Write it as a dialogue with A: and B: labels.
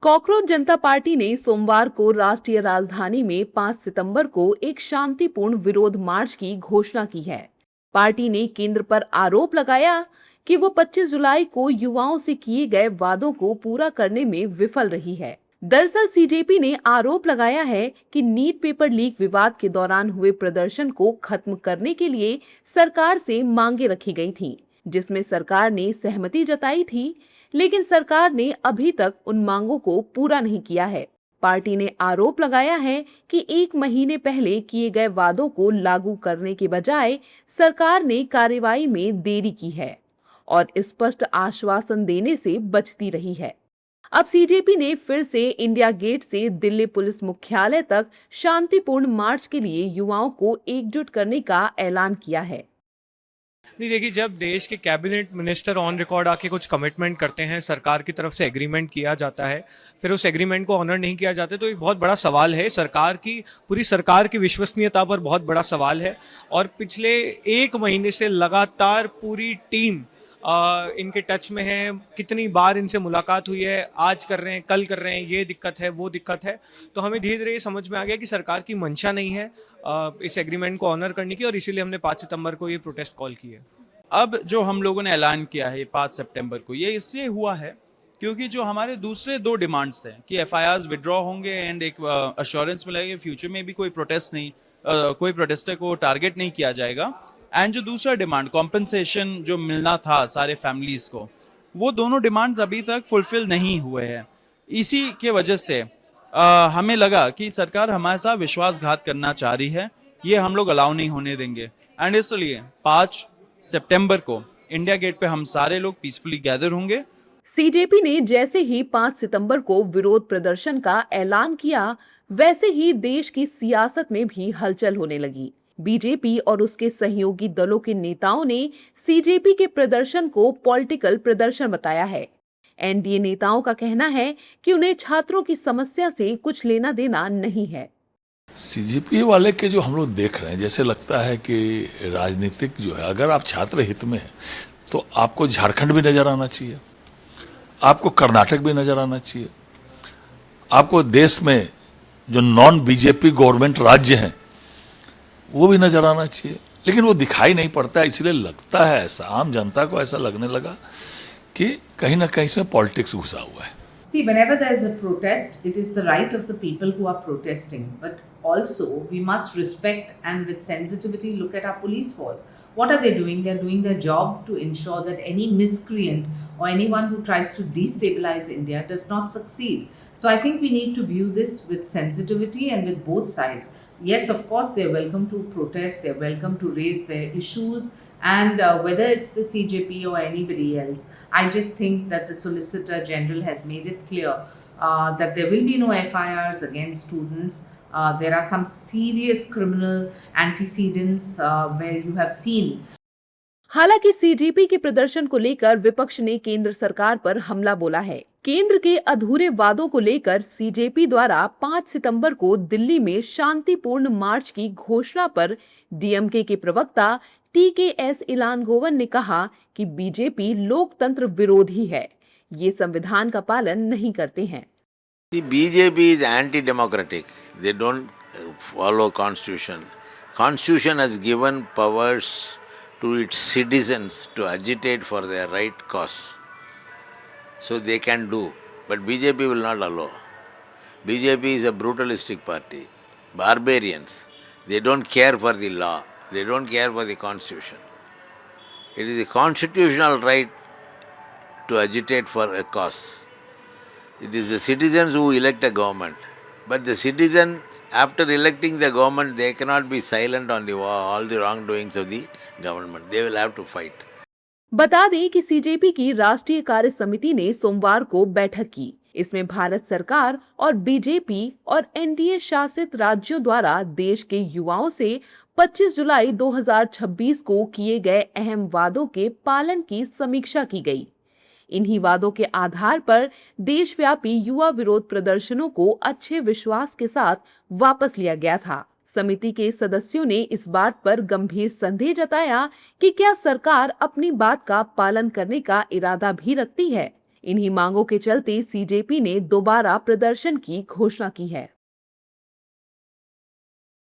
A: Cockroach जनता party ने सोमवार को राष्ट्रीय राजधानी में 5 सितंबर को एक शांतिपूर्ण विरोध मार्च की घोषणा की है। पार्टी ने केंद्र पर आरोप लगाया कि वो 25 जुलाई को युवाओं से किए गए वादों को पूरा करने में विफल रही है। दरअसल सीजेपी ने आरोप लगाया है कि नीट पेपर लीक विवाद के दौरान हुए प्रदर्शन को खत्म करने के लिए सरकार से मांगे रखी गई थीं, जिसमें सरकार ने सहमति जताई थी, लेकिन सरकार ने अभी तक उन मांगों को पूरा नहीं किया है। पार्टी ने आरोप लगाया है कि 1 महीने पहले किए गए वादों को लागू करने के बजाय सरकार ने कार्रवाई में देरी की है और स्पष्ट आश्वासन देने से बचती रही है। अब सीजेपी ने फिर से इंडिया गेट से दिल्ली पुलिस मुख्यालय तक शांतिपूर्ण मार्च के लिए युवाओं को एकजुट करने का ऐलान किया है।
B: नहीं, देखिए, जब देश के कैबिनेट मिनिस्टर ऑन रिकॉर्ड आके कुछ कमिटमेंट करते हैं, सरकार की तरफ से एग्रीमेंट किया जाता है, फिर उस एग्रीमेंट को ऑनर नहीं किया जाता, तो एक बहुत बड़ा सवाल है। पूरी सरकार की विश्वसनीयता पर बहुत बड़ा सवाल है। और पिछले 1 महीने से लगातार पूरी टीम इनके टच में है। कितनी बार इनसे मुलाकात हुई है, आज कर रहे हैं, कल कर रहे हैं, ये दिक्कत है, वो दिक्कत है। तो हमें धीरे धीरे समझ में आ गया कि सरकार की मंशा नहीं है इस एग्रीमेंट को ऑनर करने की, और इसीलिए हमने 5 सितंबर को ये प्रोटेस्ट कॉल की है।
C: अब जो हम लोगों ने ऐलान किया है 5 सितंबर को, ये इसलिए हुआ है क्योंकि जो हमारे दूसरे 2 डिमांड्स थे कि एफआईआर्स विड्रॉ होंगे एंड एक अश्योरेंस मिलेगा फ्यूचर में भी कोई प्रोटेस्ट नहीं, कोई प्रोटेस्टर को टारगेट नहीं किया जाएगा, एंड जो दूसरा डिमांड कॉम्पनसेशन जो मिलना था सारे फैमिलीज को, वो दोनों डिमांड्स अभी तक फुलफिल नहीं हुए हैं। इसी के वजह से हमें लगा कि सरकार हमारे साथ विश्वासघात करना चाह रही है, ये हम लोग अलाउ नहीं होने देंगे। एंड इसलिए 5 सितंबर को इंडिया गेट पे हम सारे लोग पीसफुली गैदर होंगे।
A: सीजेपी ने जैसे ही 5 सितंबर को विरोध प्रदर्शन का ऐलान किया, वैसे ही देश की सियासत में भी हलचल होने लगी। बीजेपी और उसके सहयोगी दलों के नेताओं ने सीजेपी के प्रदर्शन को पॉलिटिकल प्रदर्शन बताया है। एनडीए नेताओं का कहना है कि उन्हें छात्रों की समस्या से कुछ लेना देना नहीं है।
D: सीजेपी वाले के जो हम लोग देख रहे हैं, जैसे लगता है कि राजनीतिक जो है, अगर आप छात्र हित में हैं तो आपको झारखंड भी नजर आना चाहिए, आपको कर्नाटक भी नजर आना चाहिए, आपको देश में जो नॉन बीजेपी गवर्नमेंट राज्य हैं वो भी नजर आना चाहिए, लेकिन वो दिखाई नहीं पड़ता। इसलिए लगता है, ऐसा आम जनता को ऐसा लगने लगा कि कहीं ना कहीं इसमें पॉलिटिक्स घुसा हुआ है।
E: See, whenever there is a protest, it is the right of the people who are protesting. But also, we must respect and with sensitivity look at our police force. What are they doing? They are doing their job to ensure that any miscreant or anyone who tries to destabilize India does not succeed. So I think we need to view this with sensitivity and with both sides. Yes, of course, they are welcome to protest, they are welcome to raise their issues, and whether it's the CJP or anybody else, I just think that the Solicitor General has made it clear that there will be no FIRs against students. There are some serious criminal antecedents where you have seen.
A: हालांकि CJP के प्रदर्शन को लेकर विपक्ष ने केंद्र सरकार पर हमला बोला है। केंद्र के अधूरे वादों को लेकर सीजेपी द्वारा 5 सितंबर को दिल्ली में शांतिपूर्ण मार्च की घोषणा पर डीएमके के प्रवक्ता टीकेएस इलानगोवन ने कहा कि बीजेपी लोकतंत्र विरोधी है, ये संविधान का पालन नहीं करते हैं।
F: The BJP is anti-democratic. They don't follow constitution. Constitution has given powers to its citizens to agitate for their right cause. So they can do, but BJP will not allow. BJP is a brutalistic party, barbarians. They don't care for the law. They don't care for the constitution. It is a constitutional right to agitate for a cause. It is the citizens who elect a government. But the citizen, after electing the government, they cannot be silent on all the wrongdoings of the government. They will have to fight.
A: बता दें कि CJP की राष्ट्रीय कार्य समिति ने सोमवार को बैठक की। इसमें भारत सरकार और बीजेपी और एनडीए शासित राज्यों द्वारा देश के युवाओं से 25 जुलाई 2026 को किए गए अहम वादों के पालन की समीक्षा की गई। इन्हीं वादों के आधार पर देशव्यापी युवा विरोध प्रदर्शनों को अच्छे विश्वास के साथ वापस लिया गया था। समिति के सदस्यों ने इस बात पर गंभीर संदेह जताया कि क्या सरकार अपनी बात का पालन करने का इरादा भी रखती है। इन्हीं मांगों के चलते सीजेपी ने दोबारा प्रदर्शन की घोषणा की है।